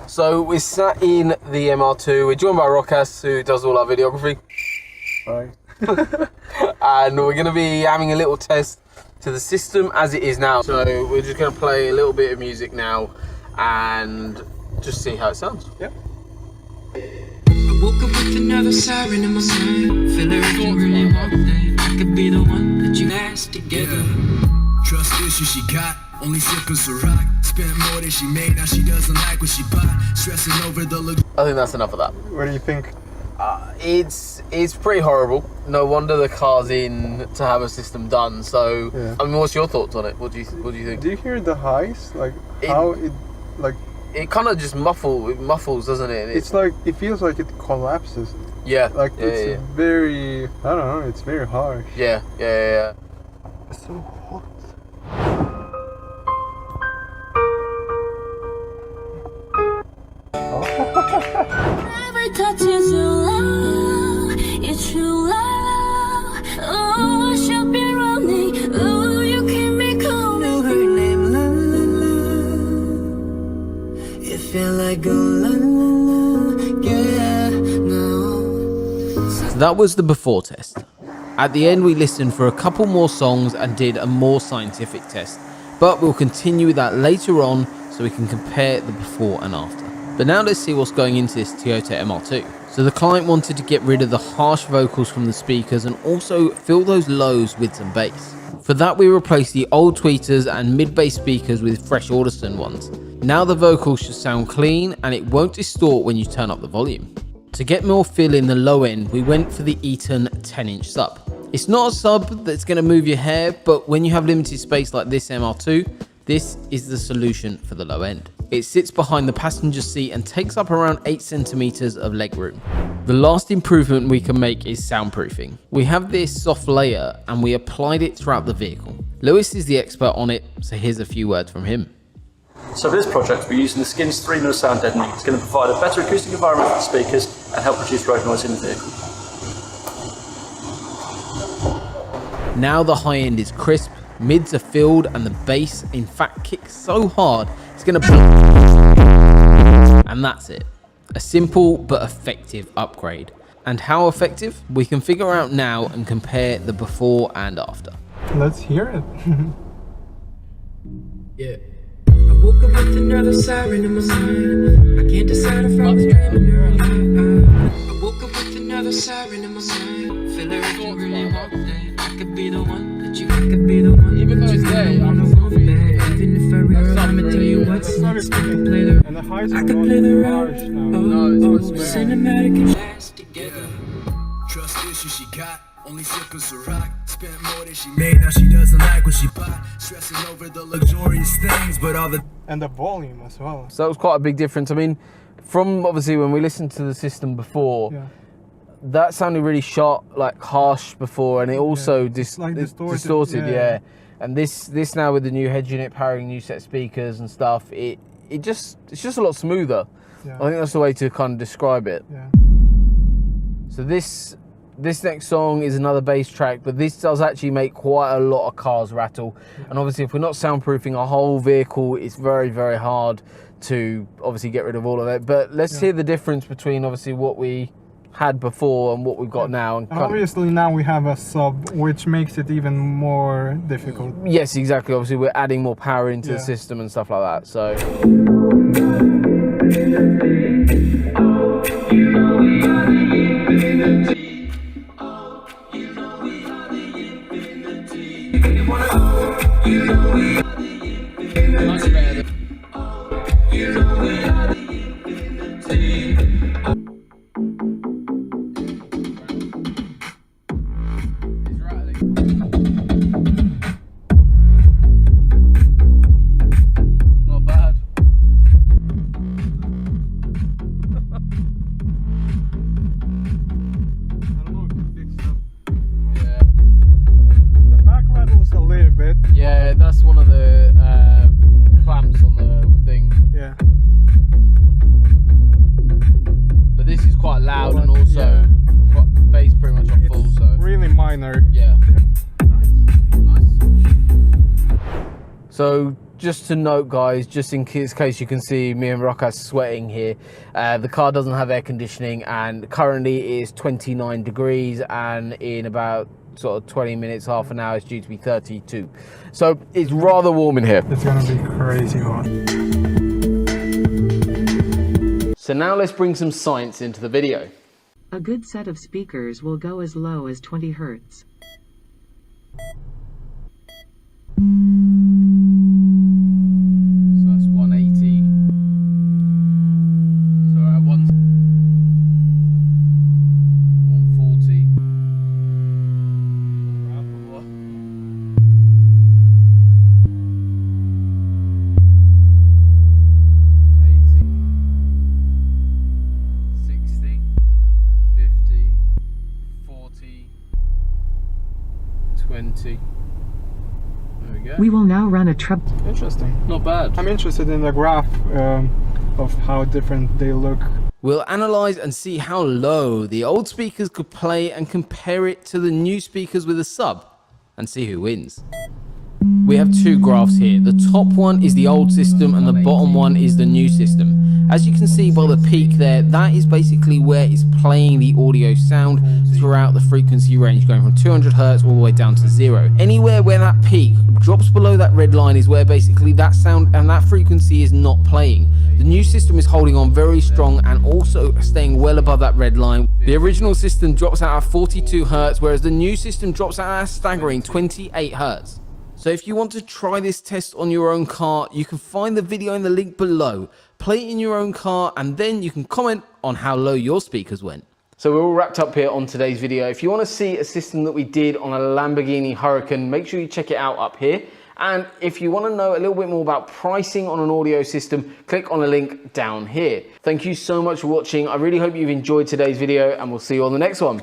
So we're sat in the MR2. We're joined by Rokas, who does all our videography. Right. And we're going to be having a little test to the system as it is now. So we're just going to play a little bit of music now and just see how it sounds. Yep. I woke up with another siren in my mind. Feel everything really want that. I could be the one that you asked together. Trust issues she got, only sippers a rock. Spent more than she made, now she doesn't like what she bought. Stressing over the look. I think that's enough of that. What do you think? It's pretty horrible. No wonder the car's in to have a system done. So, Yeah. I mean, what's your thoughts on it? What do you think? Do you hear the highs? Like It- how it, like It kind of just muffles, doesn't it? it's like it feels like it collapses. Yeah. Like yeah, it's yeah. very, I don't know. It's very harsh. Yeah. It's so hot. Never touch you too low, it's true love. Oh, I should be running. Oh, you keep me calling. Know her name, la la la. It felt like oh la la la. Yeah, no. So that was the before test. At the end we listened for a couple more songs and did a more scientific test, but we'll continue with that later on so we can compare the before and after. But now let's see what's going into this Toyota MR2. So the client wanted to get rid of the harsh vocals from the speakers and also fill those lows with some bass. For that we replaced the old tweeters and mid-bass speakers with fresh Audiston ones. Now the vocals should sound clean and it won't distort when you turn up the volume. To get more feel in the low end, we went for the Eaton 10-inch sub. It's not a sub that's going to move your hair, but when you have limited space like this MR2, this is the solution for the low end. It sits behind the passenger seat and takes up around 8 centimeters of legroom. The last improvement we can make is soundproofing. We have this soft layer and we applied it throughout the vehicle. Lewis is the expert on it, so here's a few words from him. So for this project, we're using the Skins 3mm sound deadening. It's going to provide a better acoustic environment for the speakers and help reduce road noise in the vehicle. Now the high end is crisp, mids are filled, and the bass in fact kicks so hard it's going to... And that's it. A simple but effective upgrade. And how effective? We can figure out now and compare the before and after. Let's hear it. Yeah. I woke up with another siren in my mind. I can't decide if I was dreaming or alive. I woke up with another siren in my mind. Feel everything really want that. I could be the one that you. I could be the one. Even though it's there, I'm wanna want back. Even if I really I'ma tell you what's next. I could play the. And the highs I are could not play the even round. harsh Oh, now. oh, cinematic and last together. Trust issues she got, only sippers a rock. Spent more than she made, now she doesn't like what she bought. Stressing over the luxurious things, but all the And the volume as well. So that was quite a big difference. I mean, from obviously when we listened to the system before, Yeah. that sounded really sharp, like harsh before, and it also like distorted, distorted, yeah. yeah. And this now with the new head unit powering new set of speakers and stuff, it's just a lot smoother. Yeah. I think that's the way to kind of describe it. Yeah. So this next song is another bass track, but this does actually make quite a lot of cars rattle. And obviously if we're not soundproofing a whole vehicle, it's very, very hard to obviously get rid of all of it. But let's hear the difference between obviously what we had before and what we've got now. And And obviously now we have a sub, which makes it even more difficult. yes, exactly. Obviously we're adding more power into the Yeah. system and stuff like that. So not bad. Yeah. The back rattles a little bit. Yeah, that's one of the clamps on the thing. Yeah. But this is quite loud and also Yeah. quite bass pretty much on full. So Really minor. yeah. Nice. So just to note, guys, just in case you can see me and Rokas sweating here, the car doesn't have air conditioning, and currently it is 29 degrees, and in about sort of 20 minutes, half an hour, it's due to be 32. So it's rather warm in here. It's gonna be crazy hot. So now let's bring some science into the video. A good set of speakers will go as low as 20 Hz. So that's 180. So at 140. 80. 60. 50. 40. 20. There we go. We will now run a treble. Interesting. Not bad. I'm interested in the graph of how different they look. We'll analyze and see how low the old speakers could play and compare it to the new speakers with a sub and see who wins. We have two graphs here. The top one is the old system and the bottom one is the new system. As you can see by the peak there, that is basically where it's playing the audio sound throughout the frequency range, going from 200 Hz all the way down to 0. Anywhere where that peak drops below that red line is where basically that sound and that frequency is not playing. The new system is holding on very strong and also staying well above that red line. The original system drops out at 42 Hz, whereas the new system drops out at a staggering 28 Hz. So if you want to try this test on your own car, you can find the video in the link below. Play it in your own car and then you can comment on how low your speakers went. So we're all wrapped up here on today's video. If you want to see a system that we did on a Lamborghini Huracan, make sure you check it out up here. And if you want to know a little bit more about pricing on an audio system, click on the link down here. Thank you so much for watching. I really hope you've enjoyed today's video and we'll see you on the next one.